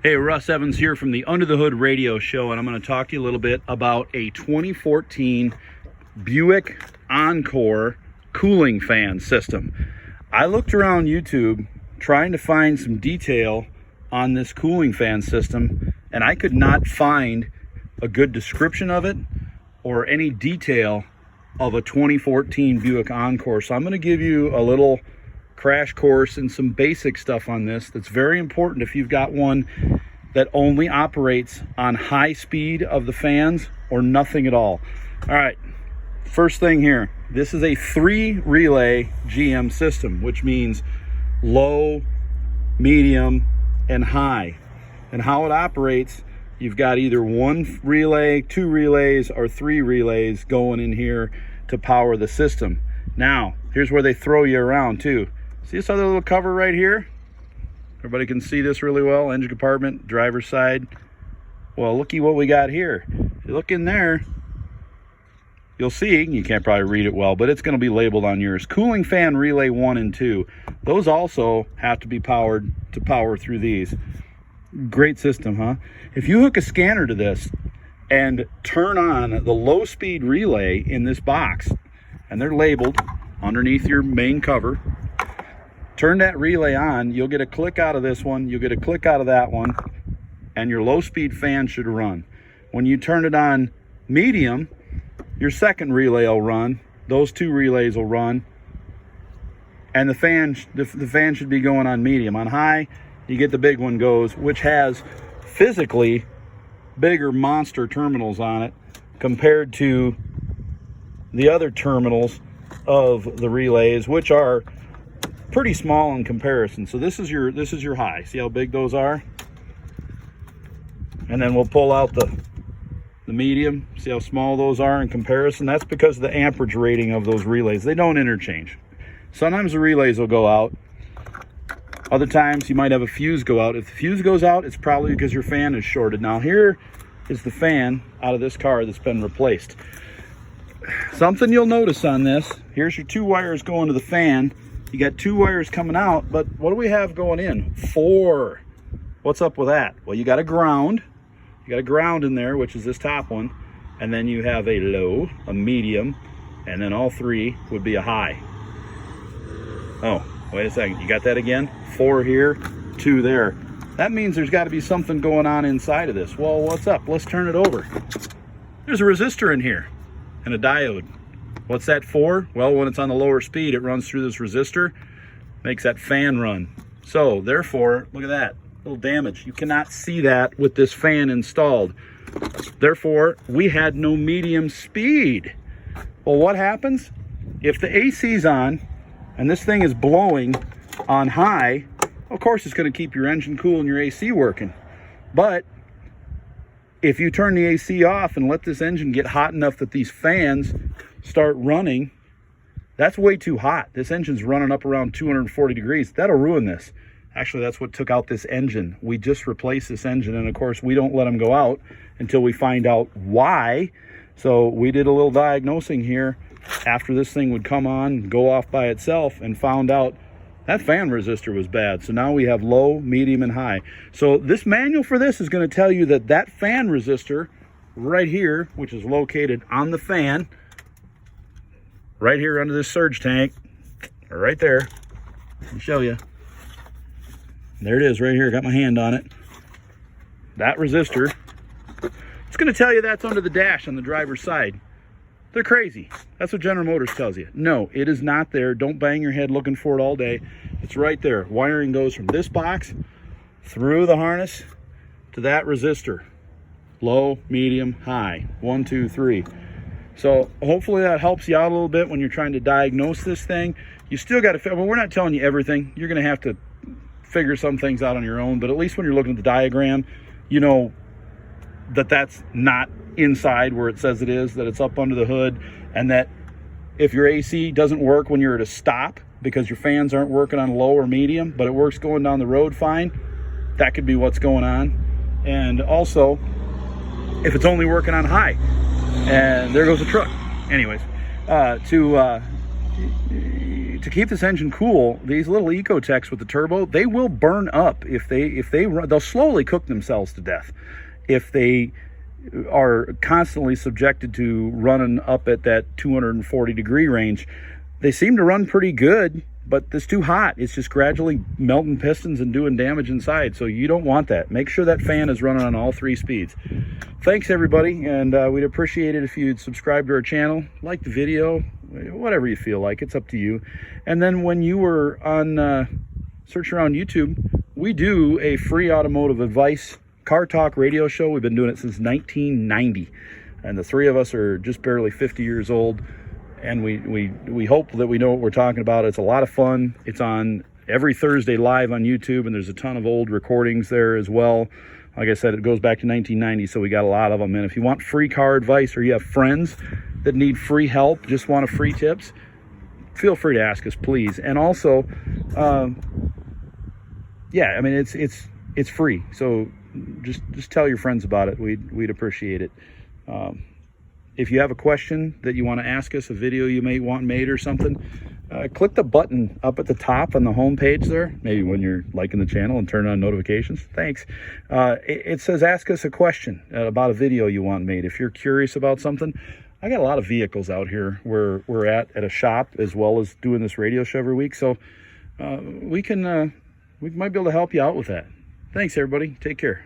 Hey, Russ Evans here from the Under the Hood radio show, and I'm going to talk to you a little bit about a 2014 Buick Encore cooling fan system. I looked around YouTube trying to find some detail on this cooling fan system, and I could not find a good description of it or any detail of a 2014 Buick Encore. So I'm going to give you a little crash course and some basic stuff on this that's very important if you've got one that only operates on high speed of the fans or nothing at all. All right, first thing here, this is a 3-relay GM system, which means low, medium, and high. And how it operates, you've got either 1 relay, 2 relays, or 3 relays going in here to power the system. Now, here's where they throw you around too. See this other little cover right here? Everybody can see this really well. Engine compartment, driver's side. Well, looky what we got here. If you look in there, you'll see, you can't probably read it well, but it's going to be labeled on yours. Cooling fan relay 1 and 2. Those also have to be powered to power through these. Great system, huh? If you hook a scanner to this and turn on the low speed relay in this box, and they're labeled underneath your main cover, turn that relay on, you'll get a click out of this one, you'll get a click out of that one, and your low speed fan should run. When you turn it on medium, your second relay will run, those 2 relays will run, and the fan should be going on medium. On high, you get the big one goes, which has physically bigger monster terminals on it compared to the other terminals of the relays, which are pretty small in comparison. So this is your high. See how big those are? And then we'll pull out the medium. See how small those are in comparison? That's because of the amperage rating of those relays. They don't interchange. Sometimes the relays will go out. Other times you might have a fuse go out. If the fuse goes out, it's probably because your fan is shorted. Now here is the fan out of this car that's been replaced. Something you'll notice on this, here's your 2 wires going to the fan. You got 2 wires coming out, but what do we have going in? 4. What's up with that? Well, you got a ground. You got a ground in there, which is this top one. And then you have a low, a medium, and then all 3 would be a high. Oh, wait a second. You got that again? 4 here, 2 there. That means there's got to be something going on inside of this. Well, what's up? Let's turn it over. There's a resistor in here and a diode. What's that for? Well, when it's on the lower speed, it runs through this resistor, makes that fan run. So therefore, look at that, little damage. You cannot see that with this fan installed. Therefore, we had no medium speed. Well, what happens? If the AC's on and this thing is blowing on high, of course it's going to keep your engine cool and your AC working. But if you turn the AC off and let this engine get hot enough that these fans start running, that's way too hot. This engine's running up around 240 degrees. That'll ruin this. Actually, that's what took out this engine. We just replaced this engine, and of course we don't let them go out until we find out why. So we did a little diagnosing here after this thing would come on, go off by itself, and found out that fan resistor was bad. So now we have low, medium, and high. So this manual for this is going to tell you that that fan resistor right here, which is located on the fan, right here under this surge tank, right there. Let me show you. There it is right here. Got my hand on it. That resistor, it's going to tell you that's under the dash on the driver's side. They're crazy. That's what General Motors tells you. No, it is not there. Don't bang your head looking for it all day. It's right there. Wiring goes from this box through the harness to that resistor. Low, medium, high. 1, 2, 3. So hopefully that helps you out a little bit when you're trying to diagnose this thing. You still got to, well, we're not telling you everything. You're going to have to figure some things out on your own, but at least when you're looking at the diagram, you know that that's not inside where it says it is, that it's up under the hood, and that if your AC doesn't work when you're at a stop because your fans aren't working on low or medium, but it works going down the road fine, that could be what's going on. And also, if it's only working on high, and there goes the truck. Anyways, to keep this engine cool, these little Ecotechs with the turbo, they will burn up if they run. They'll slowly cook themselves to death if they are constantly subjected to running up at that 240 degree range. They seem to run pretty good, but it's too hot. It's just gradually melting pistons and doing damage inside. So you don't want that. Make sure that fan is running on all 3 speeds. Thanks everybody, and we'd appreciate it if you'd subscribe to our channel, like the video, whatever you feel like. It's up to you. And then when you were on search around YouTube, we do a free automotive advice car talk radio show. We've been doing it since 1990, and the 3 of us are just barely 50 years old, and we hope that we know what we're talking about. It's a lot of fun. It's on every Thursday live on YouTube, and there's a ton of old recordings there as well. Like I said, it goes back to 1990, so we got a lot of them. And if you want free car advice, or you have friends that need free help, just want a free tips, feel free to ask us, please. And also, yeah, I mean, it's free, so just tell your friends about it. We'd appreciate it. If you have a question that you want to ask us, a video you may want made or something, click the button up at the top on the home page there, maybe when you're liking the channel and turn on notifications. Thanks. It says ask us a question about a video you want made. If you're curious about something, I got a lot of vehicles out here where we're at a shop, as well as doing this radio show every week, so we might be able to help you out with that. Thanks everybody, take care.